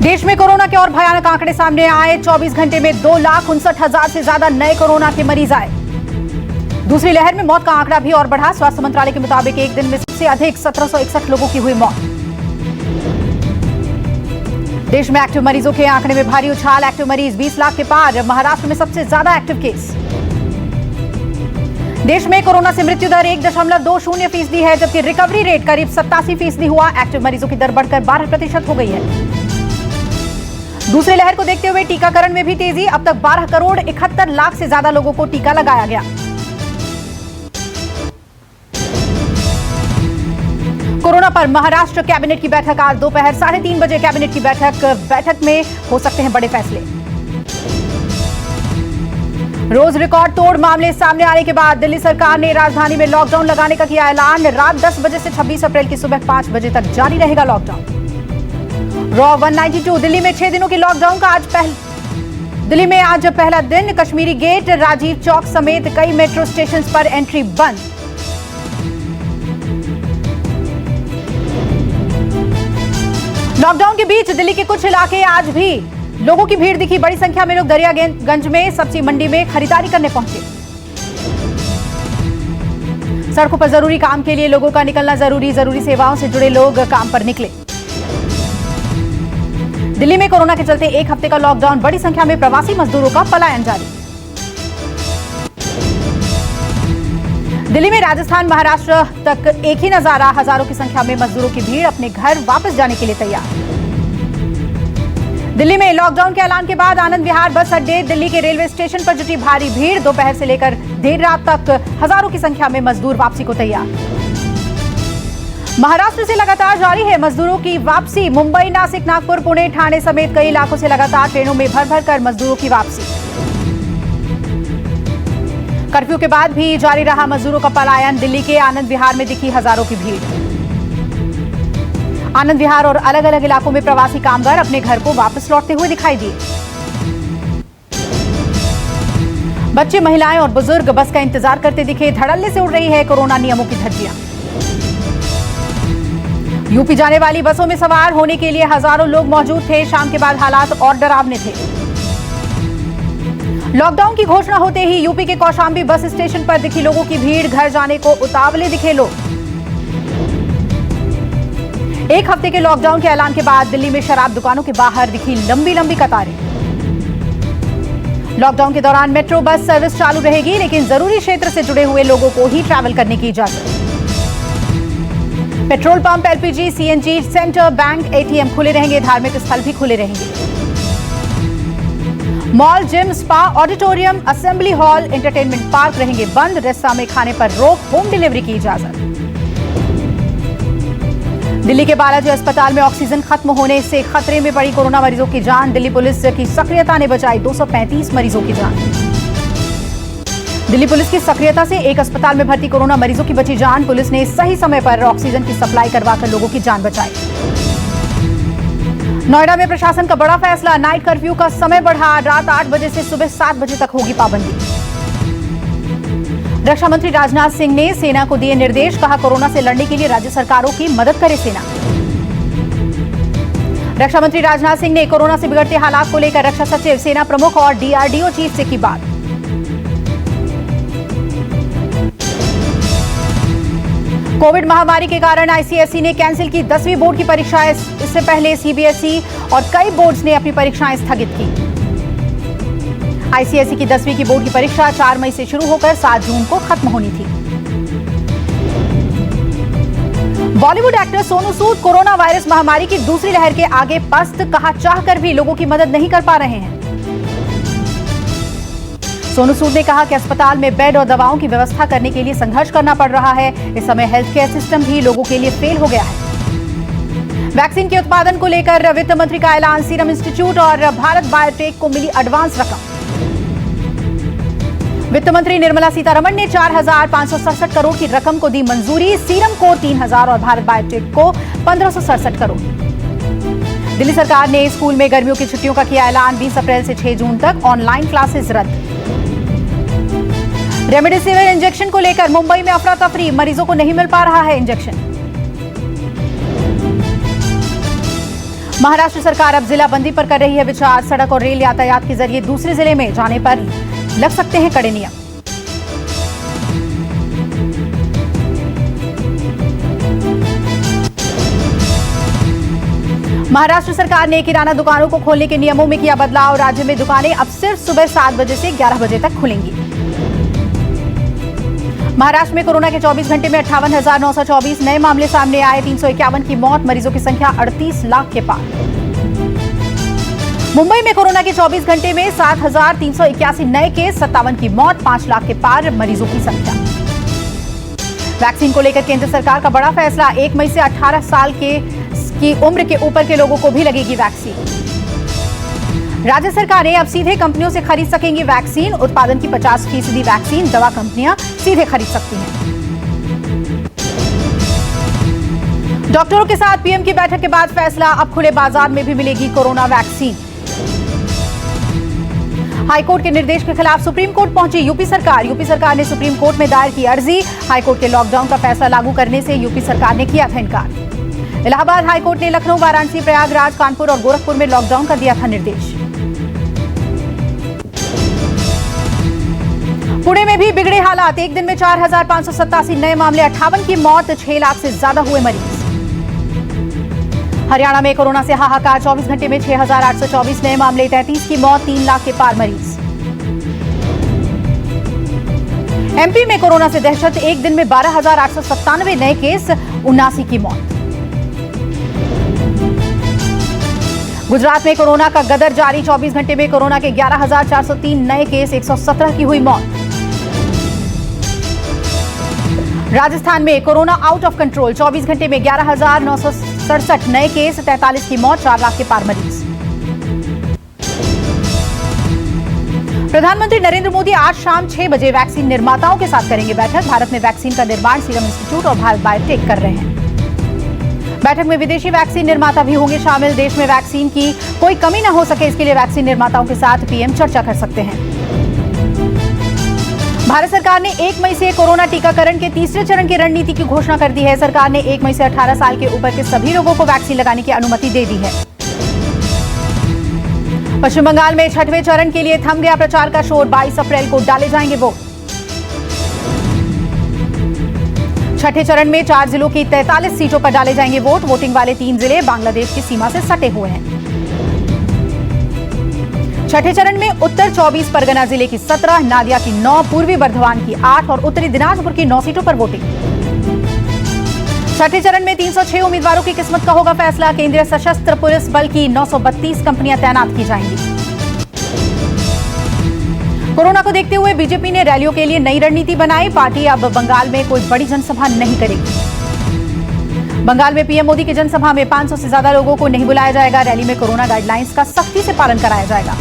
देश में कोरोना के और भयानक आंकड़े सामने आए। 24 घंटे में 2,59,000 से ज्यादा नए कोरोना के मरीज आए। दूसरी लहर में मौत का आंकड़ा भी और बढ़ा। स्वास्थ्य मंत्रालय के मुताबिक एक दिन में सबसे अधिक 1761 लोगों की हुई मौत। देश में एक्टिव मरीजों के आंकड़े में भारी उछाल। एक्टिव मरीज 20 लाख के पार। महाराष्ट्र में सबसे ज्यादा एक्टिव केस। देश में कोरोना से मृत्यु दर 1.20% है, जबकि रिकवरी रेट करीब 87% हुआ। एक्टिव मरीजों की दर बढ़कर 12% हो गई है। दूसरी लहर को देखते हुए टीकाकरण में भी तेजी। अब तक 12 करोड़ 71 लाख से ज्यादा लोगों को टीका लगाया गया। कोरोना पर महाराष्ट्र कैबिनेट की बैठक आज दोपहर 3:30 बजे कैबिनेट की बैठक में हो सकते हैं बड़े फैसले। रोज रिकॉर्ड तोड़ मामले सामने आने के बाद दिल्ली सरकार ने राजधानी में लॉकडाउन लगाने का किया ऐलान। रात 10 बजे से 26 अप्रैल की सुबह 5 बजे तक जारी रहेगा लॉकडाउन। रॉ 192 दिल्ली में 6 दिनों की लॉकडाउन का दिल्ली में आज पहला दिन। कश्मीरी गेट, राजीव चौक समेत कई मेट्रो स्टेशन पर एंट्री बंद। लॉकडाउन के बीच दिल्ली के कुछ इलाके आज भी लोगों की भीड़ दिखी। बड़ी संख्या में लोग दरियागंज में सब्जी मंडी में खरीदारी करने पहुंचे। सड़कों पर जरूरी काम के लिए लोगों का निकलना जरूरी सेवाओं से जुड़े लोग काम पर निकले। दिल्ली में कोरोना के चलते एक हफ्ते का लॉकडाउन। बड़ी संख्या में प्रवासी मजदूरों का पलायन जारी। दिल्ली में राजस्थान महाराष्ट्र तक एक ही नजारा। हजारों की संख्या में मजदूरों की भीड़ अपने घर वापस जाने के लिए तैयार। दिल्ली में लॉकडाउन के ऐलान के बाद आनंद विहार बस अड्डे, दिल्ली के रेलवे स्टेशन पर जुटी भारी भीड़। दोपहर से लेकर देर रात तक हजारों की संख्या में मजदूर वापसी को तैयार। महाराष्ट्र से लगातार जारी है मजदूरों की वापसी। मुंबई, नासिक, नागपुर, पुणे, ठाणे समेत कई इलाकों से लगातार ट्रेनों में भर कर मजदूरों की वापसी। कर्फ्यू के बाद भी जारी रहा मजदूरों का पलायन। दिल्ली के आनंद विहार में दिखी हजारों की भीड़। आनंद विहार और अलग अलग इलाकों में प्रवासी कामगार अपने घर को वापस लौटते हुए दिखाई दिए। बच्चे, महिलाएं और बुजुर्ग बस का इंतजार करते दिखे। धड़ल्ले से उड़ रही है कोरोना नियमों की धज्जियां। यूपी जाने वाली बसों में सवार होने के लिए हजारों लोग मौजूद थे। शाम के बाद हालात और डरावने थे। लॉकडाउन की घोषणा होते ही यूपी के कौशांबी बस स्टेशन पर दिखी लोगों की भीड़। घर जाने को उतावले दिखे लोग। एक हफ्ते के लॉकडाउन के ऐलान के बाद दिल्ली में शराब दुकानों के बाहर दिखी लंबी कतारें। लॉकडाउन के दौरान मेट्रो बस सर्विस चालू रहेगी, लेकिन जरूरी क्षेत्र से जुड़े हुए लोगों को ही ट्रैवल करने की इजाजत। Petrol pump, LPG, CNG centre, bank, ATM खुले रहेंगे। धार्मिक स्थल भी खुले रहेंगे। Mall, gym, spa, auditorium, assembly hall, entertainment park रहेंगे बंद। रेस्टोरेंट में खाने पर रोक, होम डिलीवरी की इजाजत। दिल्ली के बालाजी अस्पताल में ऑक्सीजन खत्म होने से खतरे में पड़ी कोरोना मरीजों की जान। दिल्ली पुलिस की सक्रियता ने बचाई 235 मरीजों की जान। दिल्ली पुलिस की सक्रियता से एक अस्पताल में भर्ती कोरोना मरीजों की बची जान। पुलिस ने सही समय पर ऑक्सीजन की सप्लाई करवाकर लोगों की जान बचाई। नोएडा में प्रशासन का बड़ा फैसला। नाइट कर्फ्यू का समय बढ़ा। रात 8 बजे से सुबह 7 बजे तक होगी पाबंदी। रक्षा मंत्री राजनाथ सिंह ने सेना को दिए निर्देश। कहा, कोरोना से लड़ने के लिए राज्य सरकारों की मदद करे सेना। रक्षा मंत्री राजनाथ सिंह ने कोरोना से बिगड़ते हालात को लेकर रक्षा सचिव, सेना प्रमुख और डीआरडीओ चीफ से की बात। कोविड महामारी के कारण आईसीएसई ने कैंसिल की 10वीं बोर्ड की परीक्षाएं। इससे पहले सीबीएसई और कई बोर्ड्स ने अपनी परीक्षाएं स्थगित की। आईसीएसई की 10वीं की बोर्ड की परीक्षा 4 मई से शुरू होकर 7 जून को खत्म होनी थी। Bollywood actor Sonu Sood corona virus महामारी की दूसरी लहर के आगे पस्त। कहा, चाहकर भी लोगों की मदद नहीं कर पा रहे हैं। सोनू सूद ने कहा कि अस्पताल में बेड और दवाओं की व्यवस्था करने के लिए संघर्ष करना पड़ रहा है। इस समय हेल्थ केयर सिस्टम भी लोगों के लिए फेल हो गया है। वैक्सीन के उत्पादन को लेकर वित्त मंत्री का ऐलान। सीरम इंस्टीट्यूट और भारत बायोटेक को मिली एडवांस रकम। वित्त मंत्री निर्मला सीतारमण ने 4,567 करोड़ की रकम को दी मंजूरी। सीरम को 3,000 और भारत बायोटेक को 1,567 करोड़। दिल्ली सरकार ने स्कूल में गर्मियों की छुट्टियों का किया ऐलान। 20 अप्रैल से 6 जून तक ऑनलाइन क्लासेस रद्द। रेमडेसिविर इंजेक्शन को लेकर मुंबई में अफरा तफरी। मरीजों को नहीं मिल पा रहा है इंजेक्शन। महाराष्ट्र सरकार अब जिला बंदी पर कर रही है विचार। सड़क और रेल यातायात के जरिए दूसरे जिले में जाने पर लग सकते हैं कड़े नियम। महाराष्ट्र सरकार ने किराना दुकानों को खोलने के नियमों में किया बदलाव। राज्य में दुकानें अब सिर्फ सुबह 7 बजे से 11 बजे तक खुलेंगी। महाराष्ट्र में कोरोना के 24 घंटे में 58,924 नए मामले सामने आए। 351 की मौत, मरीजों की संख्या 38 लाख के पार। मुंबई में कोरोना के 24 घंटे में 7,381 नए केस, 57 की मौत, 5 लाख के पार मरीजों की संख्या। वैक्सीन को लेकर केंद्र सरकार का बड़ा फैसला। 1 मई से 18 साल की उम्र के ऊपर के लोगों को भी लगेगी वैक्सीन। राज्य सरकारें अब सीधे कंपनियों से खरीद सकेंगी वैक्सीन। उत्पादन की 50% वैक्सीन दवा कंपनियां सीधे खरीद सकती हैं। डॉक्टरों के साथ पीएम की बैठक के बाद फैसला। अब खुले बाजार में भी मिलेगी कोरोना वैक्सीन। हाईकोर्ट के निर्देश के खिलाफ सुप्रीम कोर्ट पहुंची यूपी सरकार। यूपी सरकार ने सुप्रीम कोर्ट में दायर की अर्जी। हाईकोर्ट के लॉकडाउन का फैसला लागू करने से यूपी सरकार ने किया था इनकार। इलाहाबाद हाईकोर्ट ने लखनऊ, वाराणसी, प्रयागराज, कानपुर और गोरखपुर में लॉकडाउन का दिया था निर्देश। पुणे में भी बिगड़े हालात। एक दिन में 4,587 नए मामले, 58 की मौत, 6 लाख से ज्यादा हुए मरीज। हरियाणा में कोरोना से हाहाकार। 24 घंटे में 6,824 नए मामले, 33 की मौत, 3 लाख के पार मरीज। एमपी में कोरोना से दहशत। एक दिन में 12,897 नए केस, 79 की मौत। गुजरात में कोरोना का गदर जारी। 24 घंटे में कोरोना के 11,403 नए केस, 117 की हुई मौत। राजस्थान में कोरोना आउट ऑफ कंट्रोल। 24 घंटे में 11,967 नए केस, 43 की मौत, 4 लाख के पार मरीज। प्रधानमंत्री नरेंद्र मोदी आज शाम 6 बजे वैक्सीन निर्माताओं के साथ करेंगे बैठक। भारत में वैक्सीन का निर्माण सीरम इंस्टीट्यूट और भारत बायोटेक कर रहे हैं। बैठक में विदेशी वैक्सीन निर्माता भी होंगे शामिल। देश में वैक्सीन की कोई कमी न हो सके, इसके लिए वैक्सीन निर्माताओं के साथ पीएम चर्चा कर सकते हैं। भारत सरकार ने 1 मई से कोरोना टीकाकरण के तीसरे चरण की रणनीति की घोषणा कर दी है। सरकार ने 1 मई से 18 साल के ऊपर के सभी लोगों को वैक्सीन लगाने की अनुमति दे दी है। पश्चिम बंगाल में 6वें चरण के लिए थम गया प्रचार का शोर। 22 अप्रैल को डाले जाएंगे वोट। छठे चरण में 4 जिलों की 43 सीटों पर डाले जाएंगे वोट। वोटिंग वाले 3 जिले बांग्लादेश की सीमा से सटे हुए हैं। छठे चरण में उत्तर 24 परगना जिले की 17, नादिया की 9, पूर्वी बर्धमान की 8 और उत्तरी दिनाजपुर की 9 सीटों पर वोटिंग। छठे चरण में 306 उम्मीदवारों की किस्मत का होगा फैसला। केंद्रीय सशस्त्र पुलिस बल की 932 कंपनियां तैनात की जाएंगी। कोरोना को देखते हुए बीजेपी ने रैलियों के लिए नई रणनीति बनाई। पार्टी अब बंगाल में कोई बड़ी जनसभा नहीं करेगी। बंगाल में पीएम मोदी की जनसभा में 500 से ज्यादा लोगों को नहीं बुलाया जाएगा। रैली में कोरोना गाइडलाइंस का सख्ती से पालन कराया जाएगा।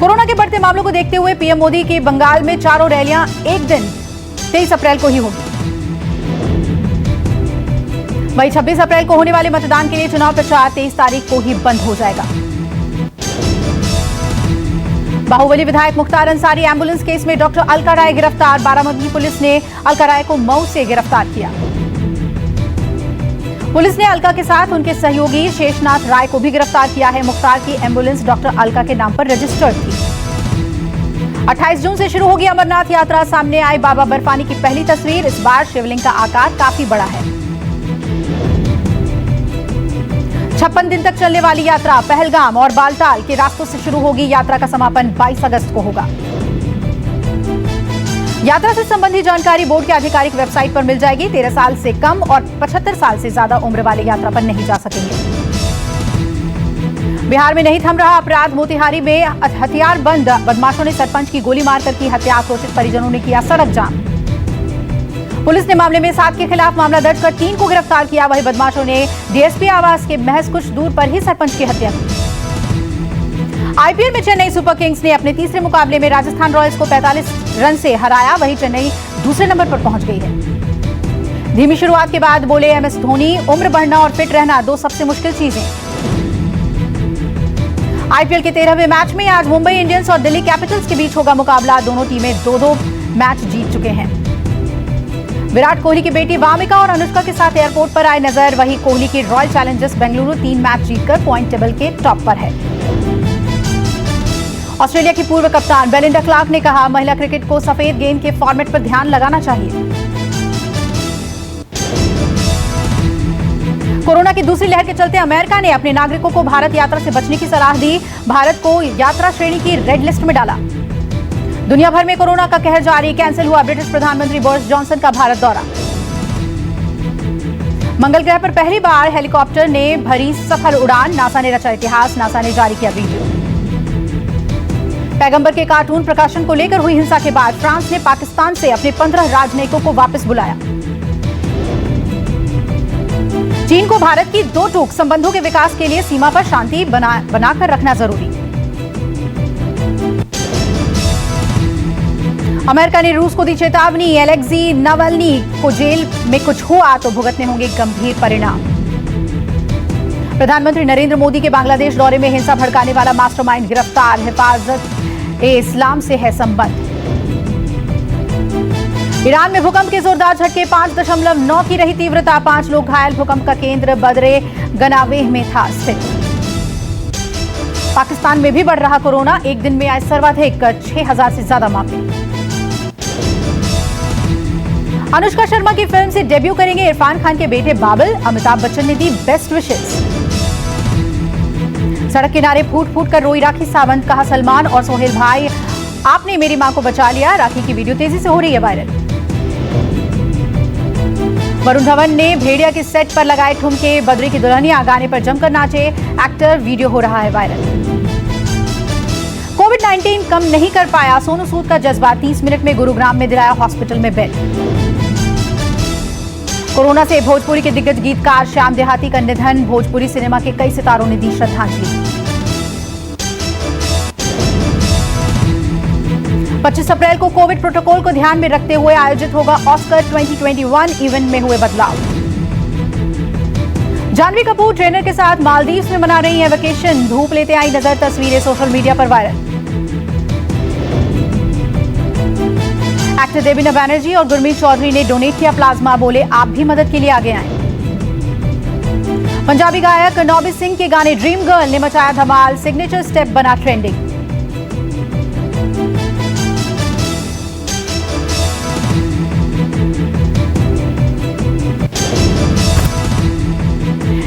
कोरोना के बढ़ते मामलों को देखते हुए पीएम मोदी की बंगाल में चारों रैलियां एक दिन 23 अप्रैल को ही होगी। वहीं 26 अप्रैल को होने वाले मतदान के लिए चुनाव प्रचार 23 तारीख को ही बंद हो जाएगा। बाहुबली विधायक मुख्तार अंसारी एम्बुलेंस केस में डॉक्टर अलका राय गिरफ्तार। बारामती पुलिस ने अलका राय को मऊ से गिरफ्तार किया। पुलिस ने अलका के साथ उनके सहयोगी शेषनाथ राय को भी गिरफ्तार किया है। मुख्तार की एम्बुलेंस डॉक्टर अलका के नाम पर रजिस्टर्ड थी। 28 जून से शुरू होगी अमरनाथ यात्रा। सामने आई बाबा बर्फानी की पहली तस्वीर। इस बार शिवलिंग का आकार काफी बड़ा है। 56 दिन तक चलने वाली यात्रा पहलगाम और बालटाल के रास्तों से शुरू होगी। यात्रा का समापन 22 अगस्त को होगा। यात्रा से संबंधित जानकारी बोर्ड की आधिकारिक वेबसाइट पर मिल जाएगी। 13 साल से कम और 75 साल से ज्यादा उम्र वाले यात्रा पर नहीं जा सकेंगे। बिहार में नहीं थम रहा अपराध। मोतिहारी में हथियारबंद बदमाशों ने सरपंच की गोली मारकर की हत्या। आक्रोशित परिजनों ने किया सड़क जाम। पुलिस ने मामले में 7 के खिलाफ मामला दर्ज कर 3 को गिरफ्तार किया। वहीं बदमाशों ने डीएसपी आवास के महज कुछ दूर पर ही सरपंच की हत्या की। आईपीएल में चेन्नई सुपर किंग्स ने अपने तीसरे मुकाबले में राजस्थान रॉयल्स को 45 रन से हराया। वहीं चेन्नई दूसरे नंबर पर पहुंच गई है। धीमी शुरुआत के बाद बोले एमएस धोनी, उम्र बढ़ना और फिट रहना 2 सबसे मुश्किल चीजें। आईपीएल के 13वें मैच में आज मुंबई इंडियंस और दिल्ली कैपिटल्स के बीच होगा मुकाबला। दोनों टीमें 2-2 मैच जीत चुके हैं। विराट कोहली की बेटी वामिका और अनुष्का के साथ एयरपोर्ट पर आए नजर। वहीं कोहली की रॉयल चैलेंजर्स बेंगलुरु 3 मैच जीतकर पॉइंट टेबल के टॉप पर है। ऑस्ट्रेलिया की पूर्व कप्तान बेलिंडा क्लार्क ने कहा, महिला क्रिकेट को सफेद गेंद के फॉर्मेट पर ध्यान लगाना चाहिए। कोरोना की दूसरी लहर के चलते अमेरिका ने अपने नागरिकों को भारत यात्रा से बचने की सलाह दी। भारत को यात्रा श्रेणी की रेड लिस्ट में डाला। दुनिया भर में कोरोना का कहर जारी। कैंसिल हुआ ब्रिटिश प्रधानमंत्री बोरिस जॉनसन का भारत दौरा। मंगल ग्रह पर पहली बार हेलीकॉप्टर ने भरी सफल उड़ान। नासा ने रचा इतिहास। नासा ने जारी किया वीडियो। पैगंबर के कार्टून प्रकाशन को लेकर हुई हिंसा के बाद फ्रांस ने पाकिस्तान से अपने 15 राजनयिकों को वापस बुलाया। चीन को भारत की दो टूक संबंधों के विकास के लिए सीमा पर शांति बनाकर रखना जरूरी। अमेरिका ने रूस को दी चेतावनी। अलेक्सी नावल्नी को जेल में कुछ हुआ तो भुगतने होंगे गंभीर परिणाम। प्रधानमंत्री नरेंद्र मोदी के बांग्लादेश दौरे में हिंसा भड़काने वाला मास्टरमाइंड गिरफ्तार। हिफाजत-ए-इस्लाम से है संबंध। ईरान में भूकंप के जोरदार झटके। 5.9 की रही तीव्रता। 5 लोग घायल। भूकंप का केंद्र बदरे गनावेह में था स्थित। पाकिस्तान में भी बढ़ रहा कोरोना। एक दिन में आए सर्वाधिक 6,000 से ज्यादा मामले। अनुष्का शर्मा की फिल्म से डेब्यू करेंगे इरफान खान के बेटे बाबुल। अमिताभ बच्चन ने दी बेस्ट विशेस। सड़क किनारे फूट फूट कर रोई राखी सावंत। कहा, सलमान और सोहेल भाई, आपने मेरी मां को बचा लिया। राखी की वीडियो तेजी से हो रही है वायरल। वरुण धवन ने भेड़िया के सेट पर लगाए ठुमके। बद्री की दुल्हनिया गाने पर जमकर नाचे एक्टर। वीडियो हो रहा है वायरल। कोविड-19 कम नहीं कर पाया सोनू सूद का जज्बा। 30 मिनट में गुरुग्राम में दिलाया हॉस्पिटल में बेड। कोरोना से भोजपुरी के दिग्गज गीतकार श्याम देहाती का निधन। भोजपुरी सिनेमा के कई सितारों ने दी श्रद्धांजलि। 25 अप्रैल को कोविड प्रोटोकॉल को ध्यान में रखते हुए आयोजित होगा ऑस्कर 2021। इवेंट में हुए बदलाव। जानवी कपूर ट्रेनर के साथ मालदीव्स में मना रही हैं वेकेशन। धूप लेते आई नजर। तस्वीरें सोशल मीडिया पर वायरल। एक्टर देवीना बैनर्जी और गुरमीत चौधरी ने डोनेट किया प्लाज्मा। बोले, आप भी मदद के लिए आगे आए। पंजाबी गायक नौबी सिंह के गाने ड्रीम गर्ल ने मचाया धमाल। सिग्नेचर स्टेप बना ट्रेंडिंग।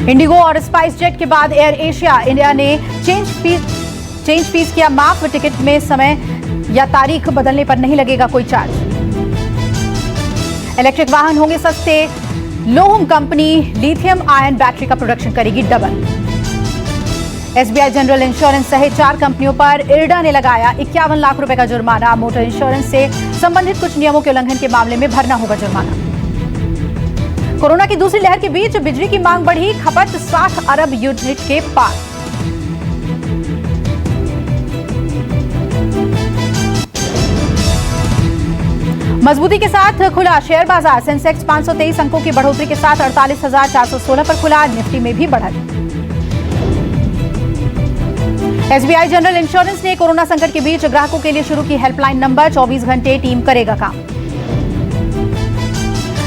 इंडिगो और स्पाइस जेट के बाद एयर एशिया इंडिया ने चेंज फीस किया माफ। टिकट में समय या तारीख बदलने पर नहीं लगेगा कोई चार्ज। इलेक्ट्रिक वाहन होंगे सस्ते। Lohum company lithium ion battery का प्रोडक्शन करेगी डबल। एसबीआई जनरल इंश्योरेंस सहित 4 कंपनियों पर इरडा ने लगाया 51 लाख रुपए का जुर्माना। मोटर इंश्योरेंस से संबंधित कुछ नियमों के उल्लंघन के मामले में भरना होगा जुर्माना। कोरोना की दूसरी लहर के बीच बिजली की मांग बढ़ी। खपत 60 अरब यूनिट के पार। मजबूती के साथ खुला शेयर बाजार। सेंसेक्स 523 अंकों की बढ़ोतरी के साथ 48,416 पर खुला। निफ्टी में भी बढ़त। एसबीआई जनरल इंश्योरेंस ने कोरोना संकट के बीच ग्राहकों के लिए शुरू की हेल्पलाइन नंबर। 24 घंटे टीम करेगा काम।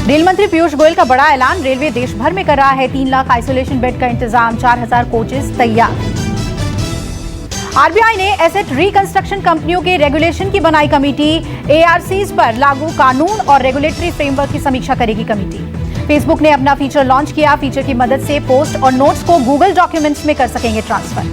रेल मंत्री पीयूष गोयल का बड़ा ऐलान। रेलवे देश भर में कर रहा है 3 लाख आइसोलेशन बेड का इंतजाम। 4,000 कोचेस तैयार। आरबीआई ने एसेट रिकंस्ट्रक्शन कंपनियों के रेगुलेशन की बनाई कमेटी। एआरसीज पर लागू कानून और रेगुलेटरी फ्रेमवर्क की समीक्षा करेगी कमेटी। फेसबुक ने अपना फीचर लॉन्च किया। फीचर की मदद से पोस्ट और नोट्स को गूगल डॉक्यूमेंट्स में कर सकेंगे ट्रांसफर।